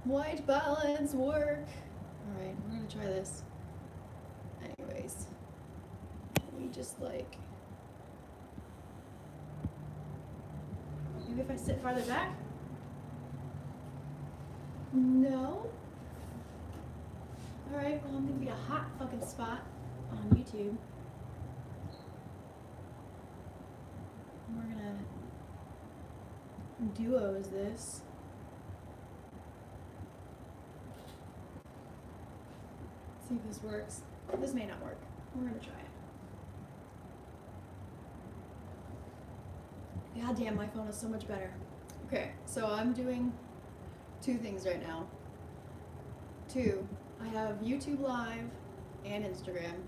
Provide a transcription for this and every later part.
white balance work. Alright, we're gonna try this. Anyways, we just like, maybe if I sit farther back? No? Alright, well I'm gonna be a hot fucking spot on YouTube. We're gonna duos this. See if this works. This may not work. We're gonna try it. God damn, my phone is so much better. Okay, so I'm doing two things right now. Two, I have YouTube Live and Instagram.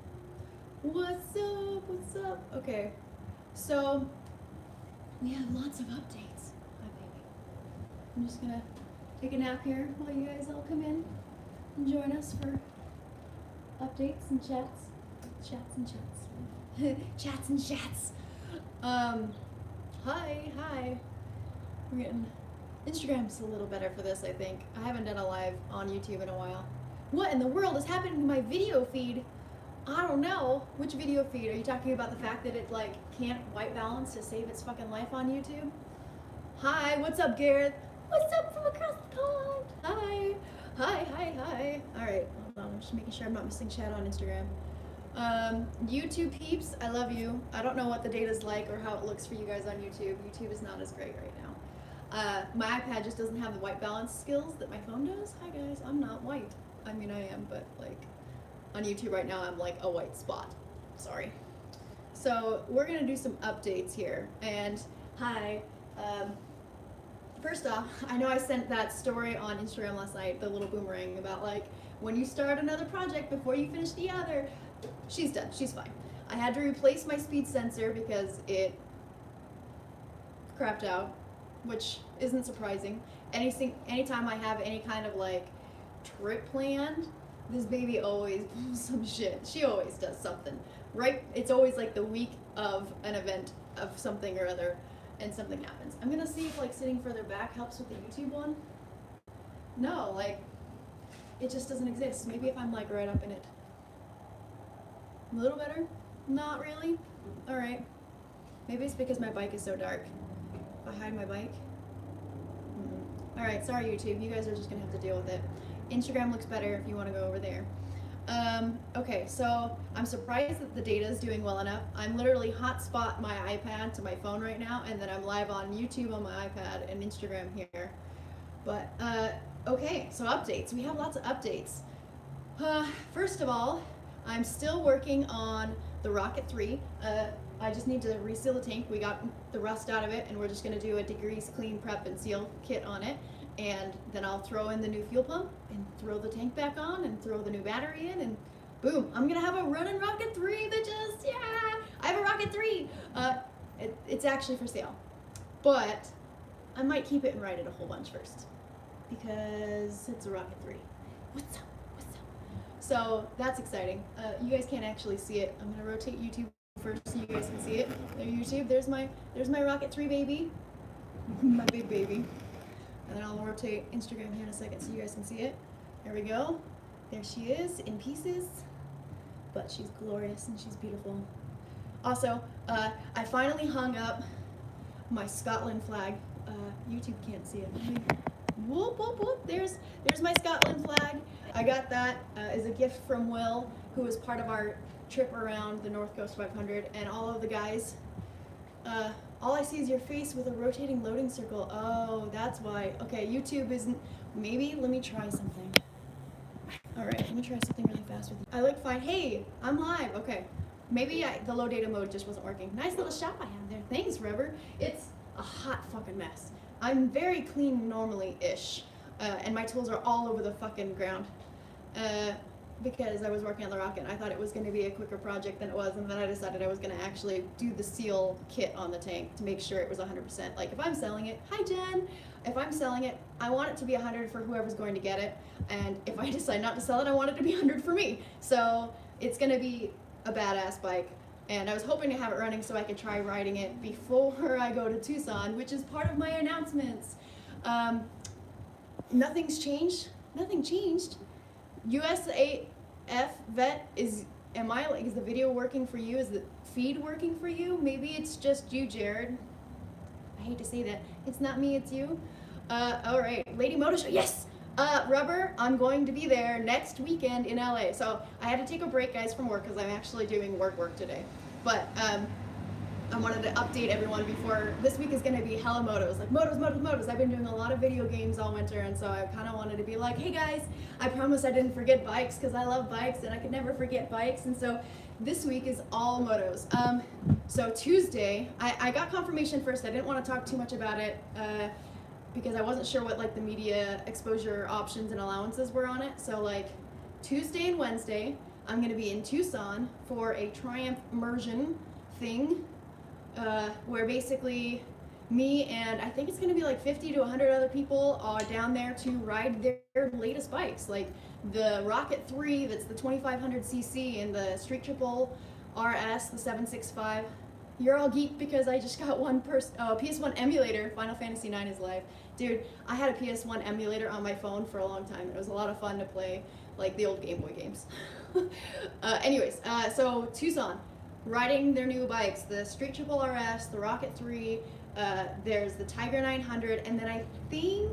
What's up? What's up? Okay, so we have lots of updates. Hi, baby. I'm just gonna take a nap here while you guys all come in and join us for updates and chats. Chats and chats. Chats and chats. Hi. We're getting Instagram's a little better for this, I think. I haven't done a live on YouTube in a while. What in the world is happening to my video feed? I don't know. Which video feed? Are you talking about the fact that it like can't white balance to save its fucking life on YouTube? Hi, what's up, Gareth? What's up from across the pond? Hi. Alright, hold on, I'm just making sure I'm not missing chat on Instagram. YouTube peeps, I love you. I don't know what the data's like or how it looks for you guys on YouTube. YouTube is not as great right now. My iPad just doesn't have the white balance skills that my phone does. Hi guys, I'm not white. I mean, I am, but like on YouTube right now, I'm like a white spot. Sorry. So we're gonna do some updates here. And hi, first off, I know I sent that story on Instagram last night, the little boomerang about like when you start another project before you finish the other. She's done, she's fine. I had to replace my speed sensor because it crapped out, which isn't surprising. Anytime I have any kind of like trip planned, this baby always pulls some shit. She always does something, right? It's always like the week of an event of something or other and something happens. I'm gonna see if like sitting further back helps with the YouTube one. No, like it just doesn't exist. Maybe if I'm like right up in it. A little better? Not really? Alright. Maybe it's because my bike is so dark. If I hide my bike? Alright, sorry YouTube. You guys are just gonna have to deal with it. Instagram looks better if you want to go over there. Okay, so I'm surprised that the data is doing well enough. I'm literally hotspot my iPad to my phone right now, and then I'm live on YouTube on my iPad and Instagram here. But, okay, so updates. We have lots of updates. First of all, I'm still working on the Rocket 3. I just need to reseal the tank. We got the rust out of it, and we're just gonna do a degrease, clean, prep, and seal kit on it. And then I'll throw in the new fuel pump and throw the tank back on and throw the new battery in, and boom, I'm gonna have a running Rocket 3, bitches, yeah! I have a Rocket 3! It's actually for sale. But I might keep it and ride it a whole bunch first, because it's a Rocket 3. What's up? So that's exciting. You guys can't actually see it. I'm gonna rotate YouTube first so you guys can see it. There, YouTube, there's my Rocket 3 baby. My big baby. And then I'll rotate Instagram here in a second so you guys can see it. There we go. There she is in pieces. But she's glorious and she's beautiful. Also, I finally hung up my Scotland flag. YouTube can't see it. Whoop, whoop, whoop. There's my Scotland flag. I got that as a gift from Will, who was part of our trip around the North Coast 500, and all of the guys. All I see is your face with a rotating loading circle. Oh, that's why. Okay, YouTube isn't. Maybe let me try something. All right, let me try something really fast with you. I look fine. Hey, I'm live. Okay, maybe the low data mode just wasn't working. Nice little shop I have there. Thanks, Rubber. It's a hot fucking mess. I'm very clean normally-ish, and my tools are all over the fucking ground. Because I was working on the Rocket, and I thought it was going to be a quicker project than it was, and then I decided I was going to actually do the seal kit on the tank to make sure it was 100%. Like, if I'm selling it, hi Jen! If I'm selling it, I want it to be 100 for whoever's going to get it, and if I decide not to sell it, I want it to be 100 for me. So, it's going to be a badass bike, and I was hoping to have it running so I could try riding it before I go to Tucson, which is part of my announcements. nothing's changed. Nothing changed. USAF vet is is the video working for you? Is the feed working for you? Maybe it's just you, Jared. I hate to say that. It's not me, it's you. All right, Lady Moto Show, yes! Rubber, I'm going to be there next weekend in LA. So I had to take a break, guys, from work because I'm actually doing work today. But I wanted to update everyone before, this week is going to be hella motos, like motos. I've been doing a lot of video games all winter, and so I kind of wanted to be like, hey guys, I promise I didn't forget bikes because I love bikes and I could never forget bikes. And so this week is all motos. So Tuesday, I got confirmation first. I didn't want to talk too much about it because I wasn't sure what like the media exposure options and allowances were on it. So like Tuesday and Wednesday, I'm going to be in Tucson for a Triumph immersion thing. Where basically me and I think it's going to be like 50 to 100 other people are down there to ride their latest bikes, like the Rocket 3 that's the 2500cc and the Street Triple RS, the 765. You're all geeked because I just got PS1 emulator. Final Fantasy IX is live. Dude, I had a PS1 emulator on my phone for a long time. It was a lot of fun to play like the old Game Boy games. So Tucson. Riding their new bikes, the Street Triple RS, the Rocket 3, there's the Tiger 900, and then I think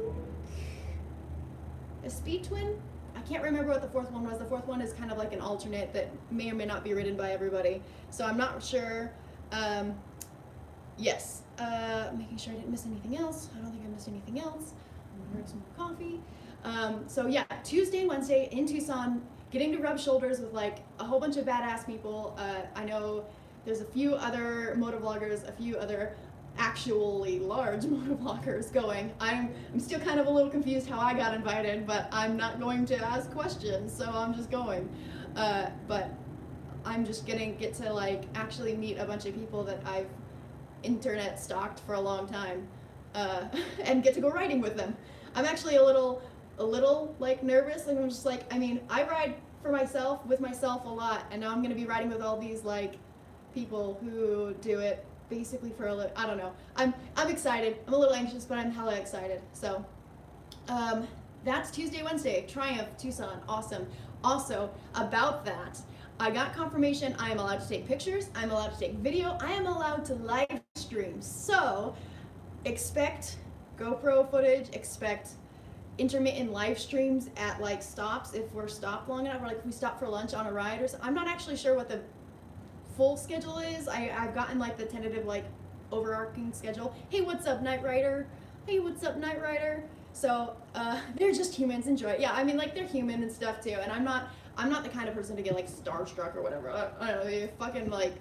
a Speed Twin? I can't remember what the fourth one was. The fourth one is kind of like an alternate that may or may not be ridden by everybody. So I'm not sure. Yes, making sure I didn't miss anything else. I don't think I missed anything else. I'm gonna drink some more coffee. So yeah, Tuesday and Wednesday in Tucson, getting to rub shoulders with like a whole bunch of badass people. I know there's a few other motovloggers, a few other actually large motovloggers going. I'm still kind of a little confused how I got invited, but I'm not going to ask questions, so I'm just going. But I'm just gonna get to like actually meet a bunch of people that I've internet stalked for a long time, and get to go riding with them. I'm actually a little like nervous. Like I'm just like, I mean, I ride for myself with myself a lot, and now I'm gonna be riding with all these like people who do it basically for a living. I don't know. I'm excited. I'm a little anxious, but I'm hella excited. So that's Tuesday, Wednesday. Triumph, Tucson, awesome. Also, about that, I got confirmation I am allowed to take pictures, I'm allowed to take video, I am allowed to live stream. So expect GoPro footage, expect intermittent live streams at like stops if we're stopped long enough, or like if we stop for lunch on a ride or something. I'm not actually sure what the full schedule is. I've gotten like the tentative like overarching schedule. Hey, what's up, Night Rider? Hey, what's up, Night Rider? So they're just humans, enjoy it. Yeah, I mean like they're human and stuff too, and I'm not the kind of person to get like starstruck or whatever. I don't know, if fucking like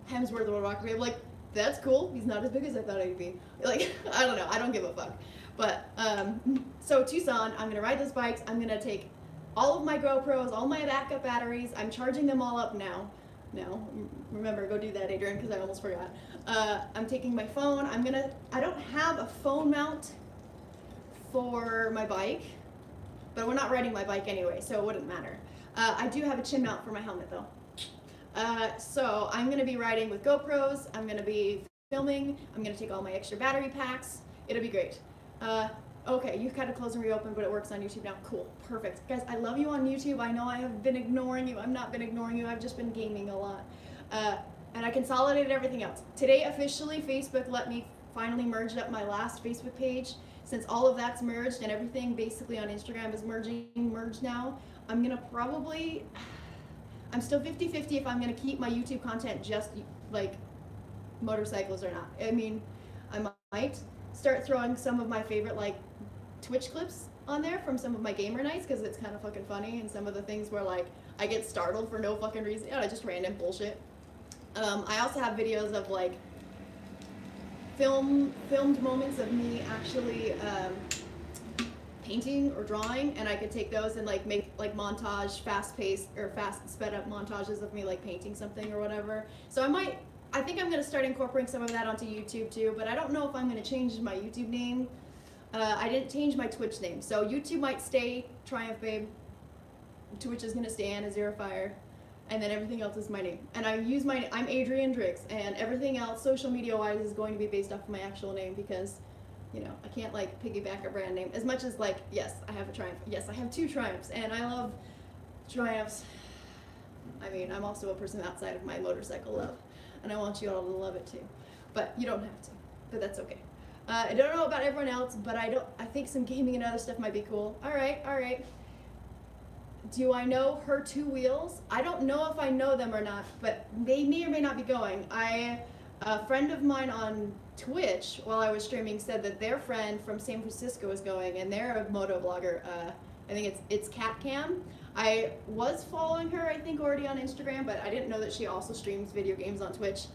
Hemsworth would walk away, I'm like, that's cool, he's not as big as I thought he'd be. Like, I don't know, I don't give a fuck. But, so Tucson, I'm gonna ride those bikes, I'm gonna take all of my GoPros, all my backup batteries, I'm charging them all up now. Remember, go do that, Adrian, because I almost forgot. I'm taking my phone, I don't have a phone mount for my bike, but we're not riding my bike anyway, so it wouldn't matter. I do have a chin mount for my helmet though. So I'm gonna be riding with GoPros, I'm gonna be filming, I'm gonna take all my extra battery packs, it'll be great. Okay, you kind of close and reopen, but it works on YouTube now. Cool, perfect. Guys, I love you on YouTube. I know I have been ignoring you. I've not been ignoring you. I've just been gaming a lot. And I consolidated everything else. Today, officially, Facebook let me finally merge up my last Facebook page. Since all of that's merged and everything basically on Instagram is merged now, I'm gonna probably, I'm still 50-50 if I'm gonna keep my YouTube content just like motorcycles or not. I mean, I might start throwing some of my favorite like Twitch clips on there from some of my gamer nights because it's kind of fucking funny, and some of the things where like I get startled for no fucking reason, just random bullshit. I also have videos of like filmed moments of me actually painting or drawing, and I could take those and like make like montage, fast sped up montages of me like painting something or whatever. So I think I'm going to start incorporating some of that onto YouTube too, but I don't know if I'm going to change my YouTube name. I didn't change my Twitch name, so YouTube might stay Triumph Babe. Twitch is going to stay Anna Zero Fire, and then everything else is my name. And I'm Adrian Drix, and everything else social media wise is going to be based off of my actual name because you know, I can't like piggyback a brand name as much as like, yes, I have a Triumph. Yes, I have 2 Triumphs, and I love Triumphs. I mean, I'm also a person outside of my motorcycle love, and I want you all to love it too. But you don't have to, but that's okay. I don't know about everyone else, but I think some gaming and other stuff might be cool. All right. Do I know her 2 wheels? I don't know if I know them or not, but they may or may not be going. A friend of mine on Twitch, while I was streaming, said that their friend from San Francisco is going, and they're a moto blogger. I think it's Cat Cam. I was following her, I think, already on Instagram, but I didn't know that she also streams video games on Twitch.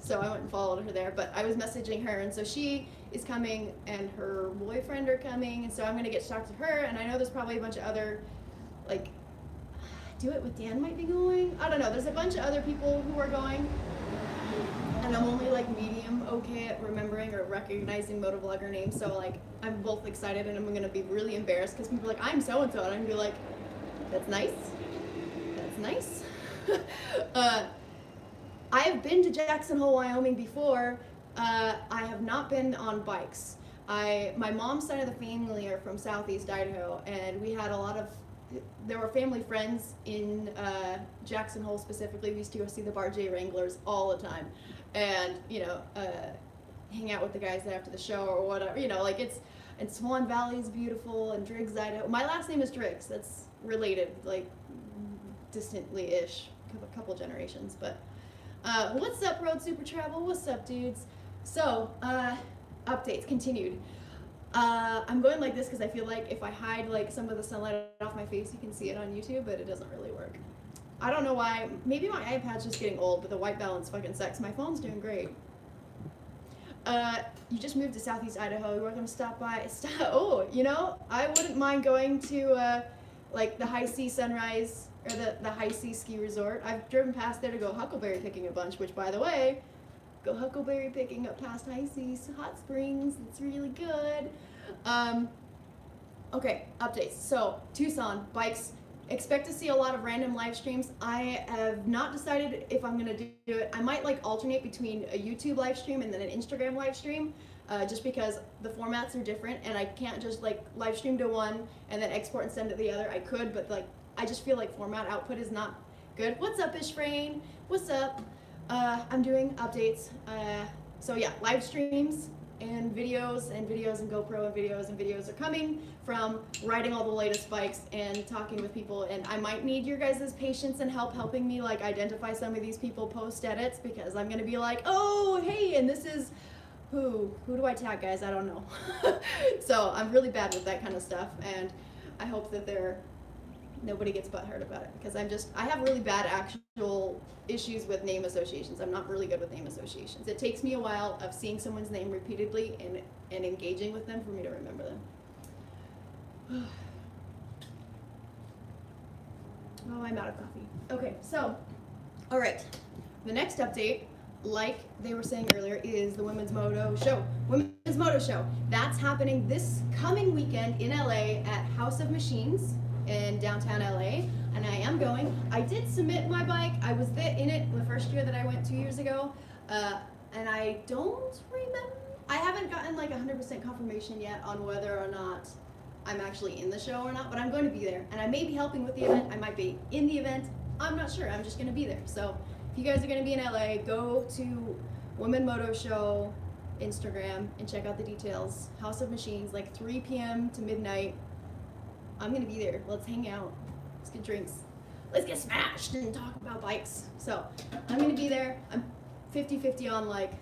So I went and followed her there, but I was messaging her, and so she is coming, and her boyfriend are coming, and so I'm gonna get to talk to her, and I know there's probably a bunch of other, like, Do It With Dan might be going. I don't know, there's a bunch of other people who are going, and I'm only like medium okay at remembering or recognizing motovlogger names, so like, I'm both excited and I'm gonna be really embarrassed, because people are like, I'm so-and-so, and I'm gonna be like, that's nice, I have been to Jackson Hole, Wyoming before. I have not been on bikes. My mom's side of the family are from Southeast Idaho, and we had there were family friends in Jackson Hole specifically. We used to go see the Bar J Wranglers all the time, and hang out with the guys after the show or whatever. And Swan Valley is beautiful, and Driggs, Idaho. My last name is Driggs. That's related, like distantly-ish, a couple generations, but. What's up, Road Super Travel? What's up, dudes? So, updates continued. I'm going like this because I feel like if I hide like some of the sunlight off my face, you can see it on YouTube, but it doesn't really work. I don't know why. Maybe my iPad's just getting old, but the white balance fucking sucks. My phone's doing great. You just moved to Southeast Idaho. You were gonna stop by. Oh, I wouldn't mind going to like the High C Sunrise. Or the High C Ski Resort. I've driven past there to go huckleberry picking a bunch, which, by the way, go huckleberry picking up past High C Hot Springs. It's really good. Okay, updates. So, Tucson, bikes. Expect to see a lot of random live streams. I have not decided if I'm going to do it. I might like alternate between a YouTube live stream and then an Instagram live stream. Just because the formats are different, and I can't just like live stream to one and then export and send to the other. I could, but like I just feel like format output is not good. What's up, Ishfrain? What's up? I'm doing updates. So yeah, live streams and videos and GoPro and videos are coming from riding all the latest bikes and talking with people. And I might need your guys' patience and helping me like identify some of these people post edits, because I'm gonna be like, oh hey, and this is who do I tag, guys? I don't know. So I'm really bad with that kind of stuff, and I hope that nobody gets butthurt about it, because I have really bad actual issues with name associations. I'm not really good with name associations. It takes me a while of seeing someone's name repeatedly and engaging with them for me to remember them. Oh, I'm out of coffee. Okay, so, all right. The next update, like they were saying earlier, is the Women's Moto Show. Women's Moto Show. That's happening this coming weekend in LA at House of Machines in downtown LA, and I am going. I did submit my bike. I was in it the first year that I went 2 years ago, and I don't remember. I haven't gotten like 100% confirmation yet on whether or not I'm actually in the show or not, but I'm going to be there, and I may be helping with the event. I might be in the event. I'm not sure. I'm just going to be there. So if you guys are going to be in LA, go to Women Moto Show Instagram and check out the details. House of Machines, like 3 p.m. to midnight. I'm gonna be there. Let's hang out. Let's get drinks. Let's get smashed and talk about bikes. So I'm gonna be there. I'm 50-50 on like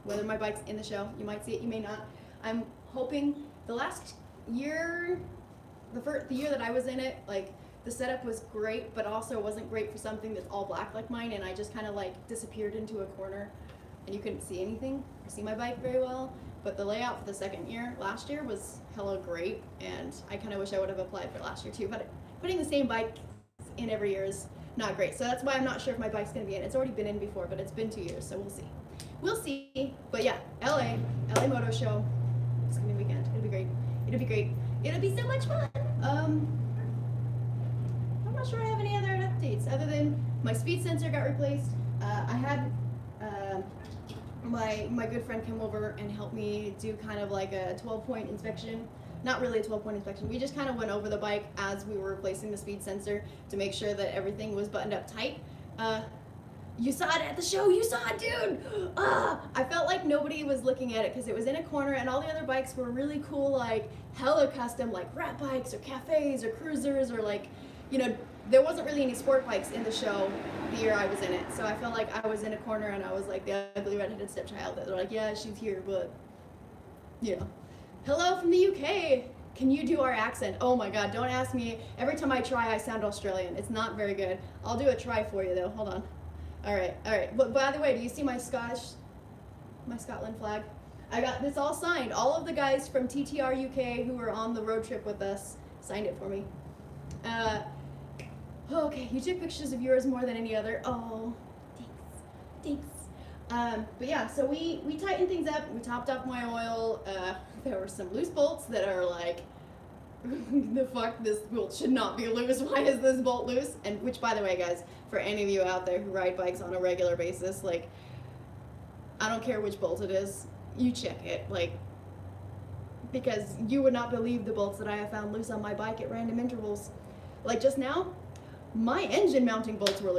whether my bike's in the show. You might see it, you may not. I'm hoping the last year, the year that I was in it, like the setup was great, but also wasn't great for something that's all black like mine, and I just kind of like disappeared into a corner and you couldn't see anything, see my bike very well. But the layout for the second year, last year, was hella great, and I kind of wish I would have applied for last year too, but putting the same bike in every year is not great. So that's why I'm not sure if my bike's gonna be in. It's already been in before, but it's been 2 years, so we'll see. We'll see, but yeah, LA Moto Show, it's gonna be a weekend. It'll be great. It'll be so much fun. I'm not sure I have any other updates other than my speed sensor got replaced. I had my good friend came over and helped me do kind of like a 12-point inspection. Not really a 12-point inspection. We just kind of went over the bike as we were replacing the speed sensor to make sure that everything was buttoned up tight. You saw it at the show. You saw it, dude. I felt like nobody was looking at it because it was in a corner, and all the other bikes were really cool, like hella custom, like rat bikes or cafes or cruisers or like, you know, there wasn't really any sport bikes in the show the year I was in it. So I felt like I was in a corner and I was like the ugly redheaded stepchild. They're like, yeah, she's here, but you know. Hello from the UK. Can you do our accent? Oh my God, don't ask me. Every time I try, I sound Australian. It's not very good. I'll do a try for you though. Hold on. All right. But by the way, do you see my Scotland flag? I got this all signed. All of the guys from TTR UK who were on the road trip with us signed it for me. Okay, you took pictures of yours more than any other. Oh, thanks. But yeah, so we tightened things up. We topped off my oil. There were some loose bolts that are like, the fuck, this bolt should not be loose. Why is this bolt loose? And which, by the way, guys, for any of you out there who ride bikes on a regular basis, like, I don't care which bolt it is, you check it, like, because you would not believe the bolts that I have found loose on my bike at random intervals. Like just now, my engine mounting bolts were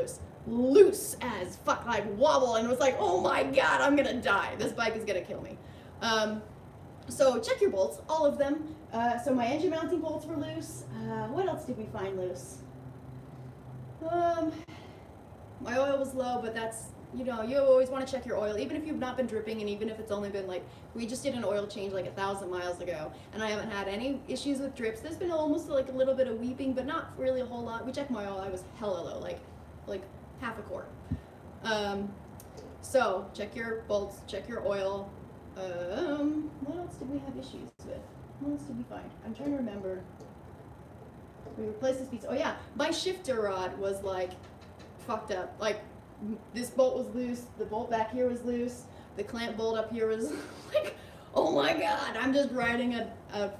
loose as fuck, like wobble, and it was like, oh my God, I'm gonna die. This bike is gonna kill me. So check your bolts, all of them. So my engine mounting bolts were loose. What else did we find loose? My oil was low, but that's, you know, you always want to check your oil, even if you've not been dripping, and even if it's only been like, we just did an oil change like 1,000 miles ago, and I haven't had any issues with drips. There's been almost like a little bit of weeping, but not really a whole lot. We checked my oil, I was hella low, like half a quart. So check your bolts, check your oil. What else did we have issues with? What else did we find? I'm trying to remember. We replaced this piece. Oh yeah, my shifter rod was like fucked up. Like this bolt was loose, the bolt back here was loose, the clamp bolt up here was like, oh my God, I'm just riding a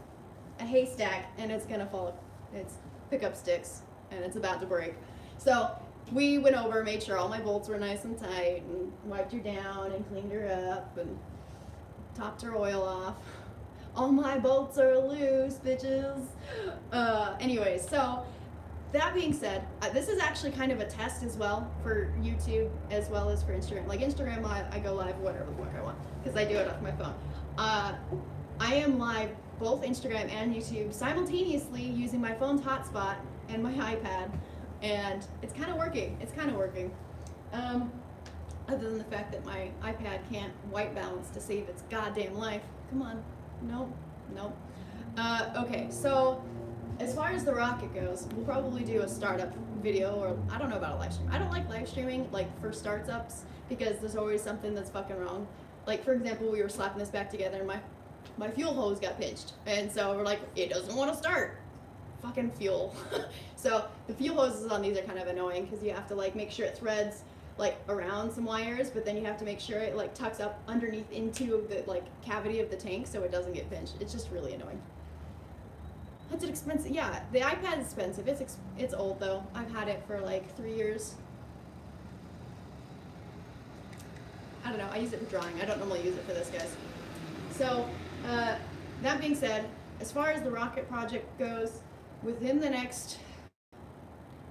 haystack and it's gonna fall. It's pickup sticks and it's about to break. So we went over, made sure all my bolts were nice and tight, and wiped her down and cleaned her up and topped her oil off. All my bolts are loose, bitches. Anyways, so that being said, this is actually kind of a test as well for YouTube as well as for Instagram. Like Instagram, I go live whatever the fuck I want because I do it off my phone. I am live both Instagram and YouTube simultaneously using my phone's hotspot and my iPad, and it's kind of working. Other than the fact that my iPad can't white balance to save its goddamn life. Come on. Nope. Okay, so as far as the rocket goes, we'll probably do a startup video, or I don't know about a live stream. I don't like live streaming like for startups because there's always something that's fucking wrong. Like for example, we were slapping this back together and my fuel hose got pinched, and so we're like, it doesn't want to start. Fucking fuel. So the fuel hoses on these are kind of annoying because you have to like make sure it threads like around some wires, but then you have to make sure it like tucks up underneath into the like cavity of the tank so it doesn't get pinched. It's just really annoying. That's an expensive. Yeah, the iPad is expensive. It's old though. I've had it for like 3 years. I don't know. I use it for drawing. I don't normally use it for this, guys. So that being said, as far as the rocket project goes, within the next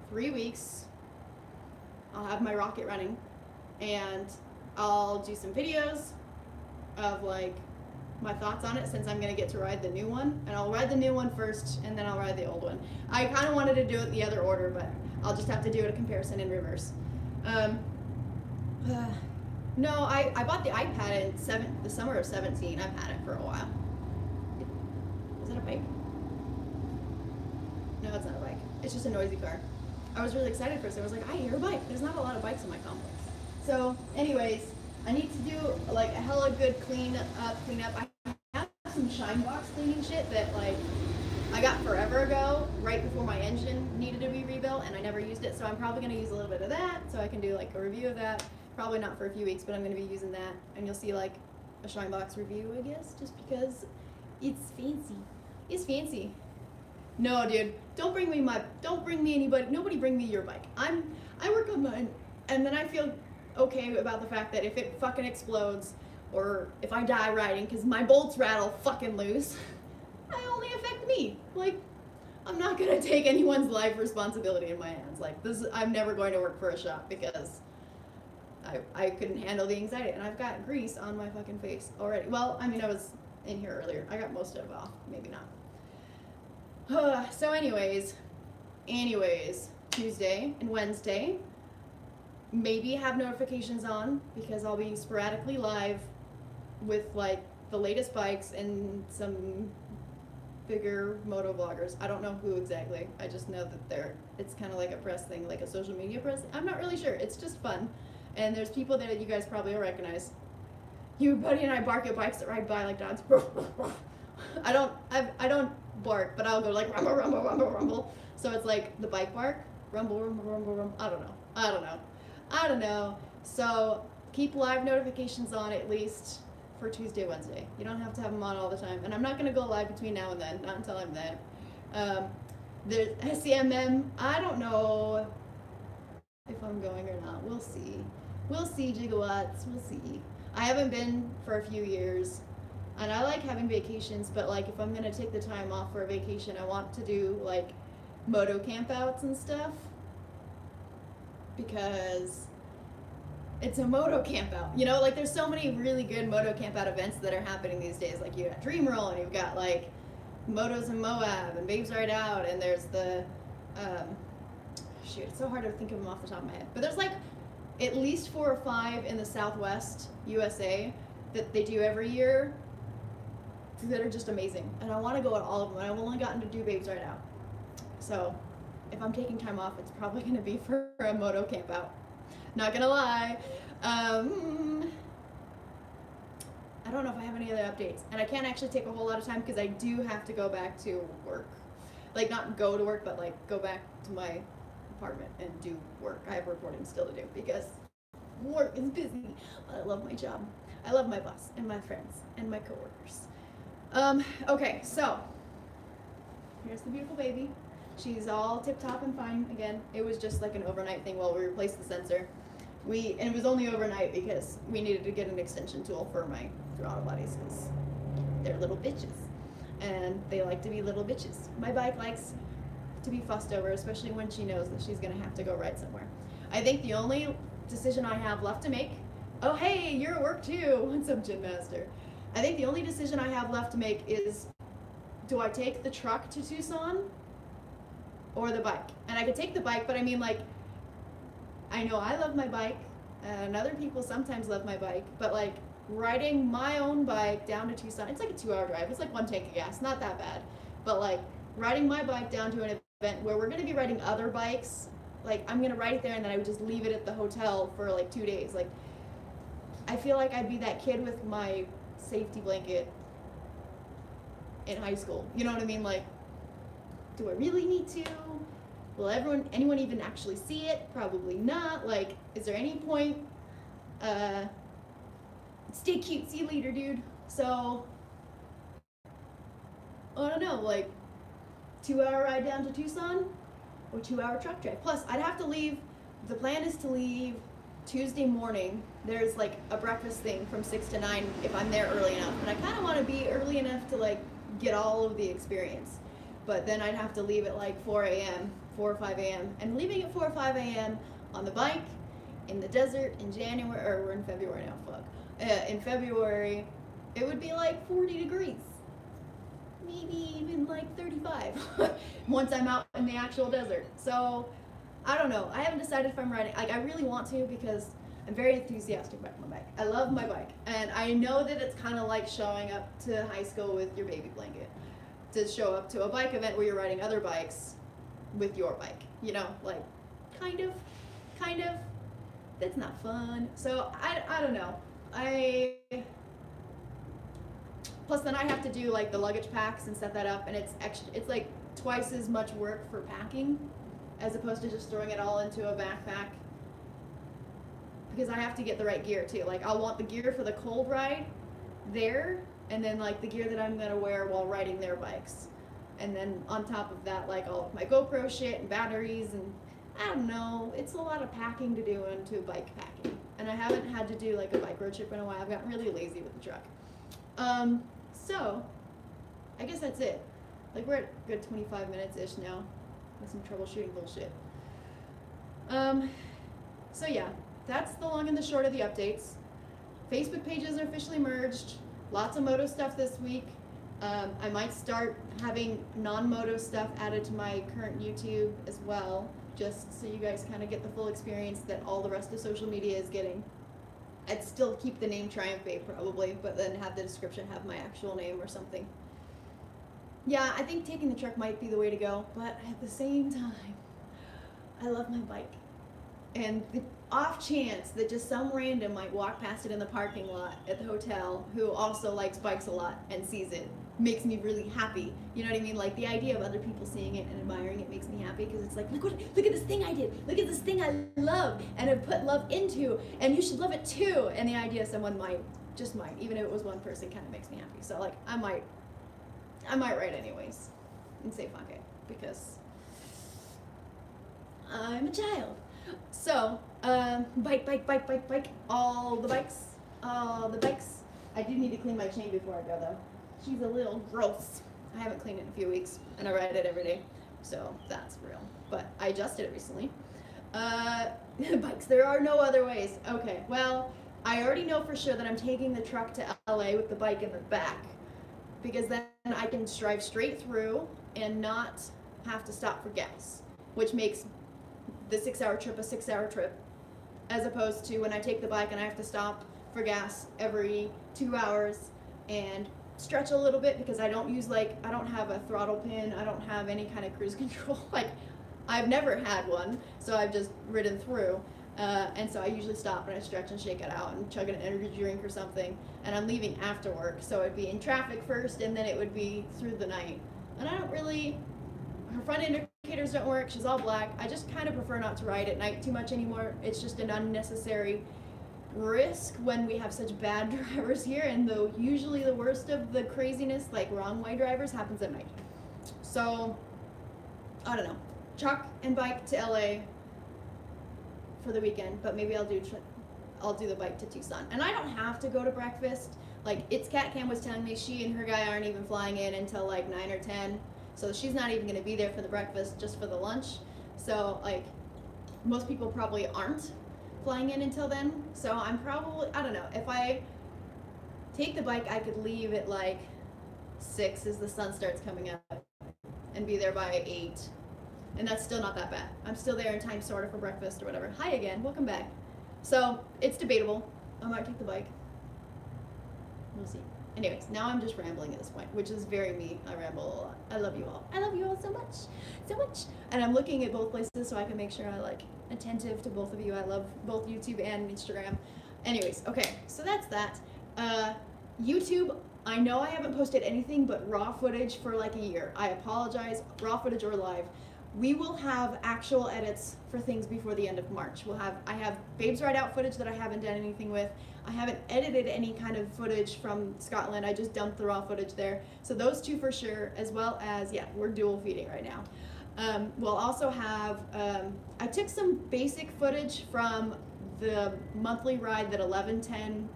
3 weeks, I'll have my rocket running, and I'll do some videos of like my thoughts on it since I'm gonna get to ride the new one, and I'll ride the new one first and then I'll ride the old one. I kind of wanted to do it the other order, but I'll just have to do a comparison in reverse. No, I bought the iPad in the summer of 17. I've had it for a while. Is that a bike? No, it's not a bike. It's just a noisy car. I was really excited for it. So I was like, I hear a bike. There's not a lot of bikes in my complex. So anyways, I need to do like a hella good cleanup. I have some shine box cleaning shit that like I got forever ago, right before my engine needed to be rebuilt, and I never used it. So I'm probably gonna use a little bit of that so I can do like a review of that. Probably not for a few weeks, but I'm gonna be using that, and you'll see like a shine box review, I guess, just because it's fancy. It's fancy. No, dude, don't bring me anybody, nobody bring me your bike. I work on mine, and then I feel okay about the fact that if it fucking explodes, or if I die riding because my bolts rattle fucking loose, I only affect me. Like, I'm not gonna take anyone's life responsibility in my hands. Like, I'm never going to work for a shop because I couldn't handle the anxiety, and I've got grease on my fucking face already. Well, I mean, I was in here earlier. I got most of it off, maybe not. So anyways, Tuesday and Wednesday, maybe have notifications on because I'll be sporadically live with like the latest bikes and some bigger moto vloggers. I don't know who exactly. I just know that it's kind of like a press thing, like a social media press. I'm not really sure. It's just fun. And there's people that you guys probably will recognize. You, Buddy, and I bark at bikes that ride by like dogs. I don't bark, but I'll go like rumble, rumble, rumble, rumble. So it's like the bike bark, rumble, rumble, rumble, rumble. I don't know. So keep live notifications on at least for Tuesday, Wednesday. You don't have to have them on all the time. And I'm not going to go live between now and then, not until I'm there. There's SCMM. I don't know if I'm going or not. We'll see. We'll see, gigawatts. We'll see. I haven't been for a few years. And I like having vacations, but like if I'm going to take the time off for a vacation, I want to do like moto campouts and stuff. Because it's a moto camp out, you know, like there's so many really good moto camp out events that are happening these days. Like you got Dream Roll, and you've got like Motos in Moab and Babes Ride Out, and there's the shoot, it's so hard to think of them off the top of my head, but there's like at least 4 or 5 in the Southwest USA that they do every year that are just amazing, and I want to go at all of them. I've only gotten to do Babes Ride Out, so if I'm taking time off, it's probably going to be for a moto camp out. Not gonna lie. I don't know if I have any other updates, and I can't actually take a whole lot of time because I do have to go back to work. Like not go to work, but like go back to my apartment and do work. I have reporting still to do because work is busy. But I love my job. I love my boss and my friends and my coworkers. Okay, so here's the beautiful baby. She's all tip-top and fine again. It was just like an overnight thing while we replaced the sensor. And it was only overnight because we needed to get an extension tool for my throttle bodies because they're little bitches. And they like to be little bitches. My bike likes to be fussed over, especially when she knows that she's gonna have to go ride somewhere. I think the only decision I have left to make, oh hey, you're at work too, what's up, Gym Master? I think the only decision I have left to make is, do I take the truck to Tucson or the bike? And I could take the bike, but I mean like, I know I love my bike, and other people sometimes love my bike, but like riding my own bike down to Tucson, it's like a 2-hour drive, it's like 1 tank of gas, not that bad, but like riding my bike down to an event where we're gonna be riding other bikes, like I'm gonna ride it there and then I would just leave it at the hotel for like 2 days. Like I feel like I'd be that kid with my safety blanket in high school, you know what I mean? Like, do I really need to? Will anyone even actually see it? Probably not. Like, is there any point? Stay cute, see you later, dude. So, I don't know, like, 2-hour ride down to Tucson or 2-hour truck drive. Plus, I'd have to leave, the plan is to leave Tuesday morning. There's like a breakfast thing from 6 to 9 if I'm there early enough. And I kind of want to be early enough to like get all of the experience. But then I'd have to leave at like 4 or 5 a.m. And leaving at 4 or 5 a.m. on the bike, in the desert, in January, or we're in February now, fuck. In February, it would be like 40 degrees. Maybe even like 35 once I'm out in the actual desert. So, I don't know. I haven't decided if I'm riding. Like, I really want to because I'm very enthusiastic about my bike. I love my bike. And I know that it's kind of like showing up to high school with your baby blanket. To show up to a bike event where you're riding other bikes with your bike. You know, like, kind of. That's not fun. So, I don't know. Plus then I have to do like the luggage packs and set that up, and it's like twice as much work for packing as opposed to just throwing it all into a backpack, because I have to get the right gear too. Like I'll want the gear for the cold ride there, and then like the gear that I'm gonna wear while riding their bikes, and then on top of that like all of my GoPro shit and batteries, and I don't know, it's a lot of packing to do into bike packing, and I haven't had to do like a bike road trip in a while. I've gotten really lazy with the truck. So I guess that's it. Like we're at a good 25 minutes-ish now with some troubleshooting bullshit. So yeah, that's the long and the short of the updates. Facebook pages are officially merged. Lots of moto stuff this week. I might start having non-moto stuff added to my current YouTube as well, just so you guys kind of get the full experience that all the rest of social media is getting. I'd still keep the name Triumph Babe probably, but then have the description have my actual name or something. Yeah, I think taking the truck might be the way to go, but at the same time, I love my bike. And the off chance that just some random might walk past it in the parking lot at the hotel who also likes bikes a lot and sees it makes me really happy. You know what I mean? Like the idea of other people seeing it and admiring it makes me happy because it's like, look at this thing I did. Look at this thing I love and have put love into, and you should love it too. And the idea someone might, even if it was one person, kind of makes me happy. So like I might write anyways and say fuck it because I'm a child. So, bike, all the bikes. I do need to clean my chain before I go though. She's a little gross. I haven't cleaned it in a few weeks and I ride it every day. So that's real. But I adjusted it recently. Bikes, there are no other ways. Okay, well, I already know for sure that I'm taking the truck to LA with the bike in the back because then I can drive straight through and not have to stop for gas, which makes the 6-hour trip a 6-hour trip, as opposed to when I take the bike and I have to stop for gas every 2 hours and stretch a little bit because I don't have a throttle pin, I don't have any kind of cruise control. Like I've never had one, so I've just ridden through, and so I usually stop and I stretch and shake it out and chug an energy drink or something, and I'm leaving after work, so it'd be in traffic first and then it would be through the night. And I don't really, her front indicators don't work, she's all black. I just kind of prefer not to ride at night too much anymore. It's just an unnecessary risk when we have such bad drivers here, and usually the worst of the craziness, like wrong way drivers, happens at night. So, I don't know. Truck and bike to LA for the weekend, but maybe I'll do the bike to Tucson. And I don't have to go to breakfast. Like, It's Cat Cam was telling me she and her guy aren't even flying in until like 9 or 10. So she's not even going to be there for the breakfast, just for the lunch. So, like, most people probably aren't flying in until then. So I'm probably, I don't know, if I take the bike, I could leave at like 6 as the sun starts coming up and be there by 8. And that's still not that bad. I'm still there in time sort of for breakfast or whatever. Hi again, welcome back. So it's debatable. I might take the bike. We'll see. Anyways, now I'm just rambling at this point, which is very me. I ramble a lot. I love you all. I love you all so much. So much. And I'm looking at both places so I can make sure I like attentive to both of you. I love both YouTube and Instagram. Anyways, okay, so that's that. YouTube, I know I haven't posted anything but raw footage for like a year. I apologize, raw footage or live. We will have actual edits for things before the end of March. I have Babes Ride Out footage that I haven't done anything with. I haven't edited any kind of footage from Scotland. I just dumped the raw footage there. So those two for sure, as well as, yeah, we're dual feeding right now. We'll also have, I took some basic footage from the monthly ride that 1110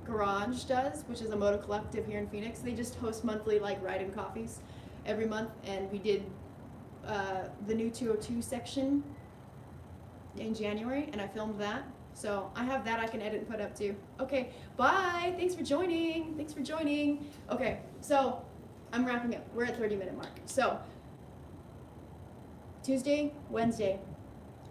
Garage does, which is a moto collective here in Phoenix. They just host monthly like ride and coffees every month, and we did the new 202 section in January, and I filmed that. So I have that I can edit and put up too. Okay, bye. Thanks for joining. Okay, so I'm wrapping up. We're at 30-minute mark. So Tuesday, Wednesday,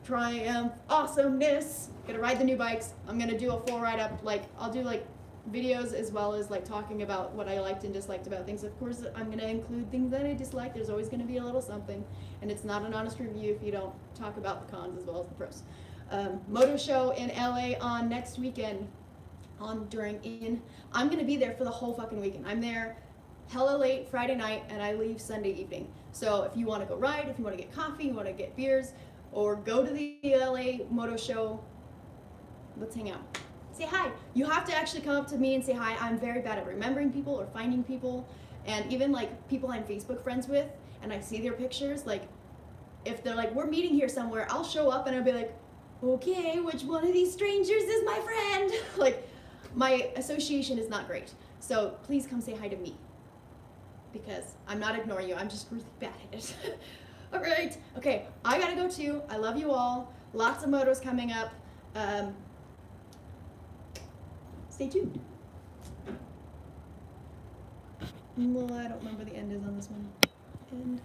Triumph awesomeness. Gonna ride the new bikes. I'm gonna do a full ride up. Like I'll do like videos as well as like talking about what I liked and disliked about things. Of course, I'm gonna include things that I dislike. There's always gonna be a little something, and it's not an honest review if you don't talk about the cons as well as the pros. Moto show in LA on next weekend. I'm gonna be there for the whole fucking weekend. I'm there hella late Friday night and I leave Sunday evening. So if you want to go ride, if you want to get coffee, you want to get beers, or go to the LA Moto show, let's hang out. Say hi. You have to actually come up to me and say hi. I'm very bad at remembering people or finding people, and even like people I'm Facebook friends with and I see their pictures, like if they're like, we're meeting here somewhere, I'll show up and I'll be like, okay, which one of these strangers is my friend? Like, my association is not great. So please come say hi to me. Because I'm not ignoring you, I'm just really bad at it. All right, okay, I gotta go too. I love you all. Lots of motos coming up. Stay tuned. Well, I don't remember the end is on this one. End.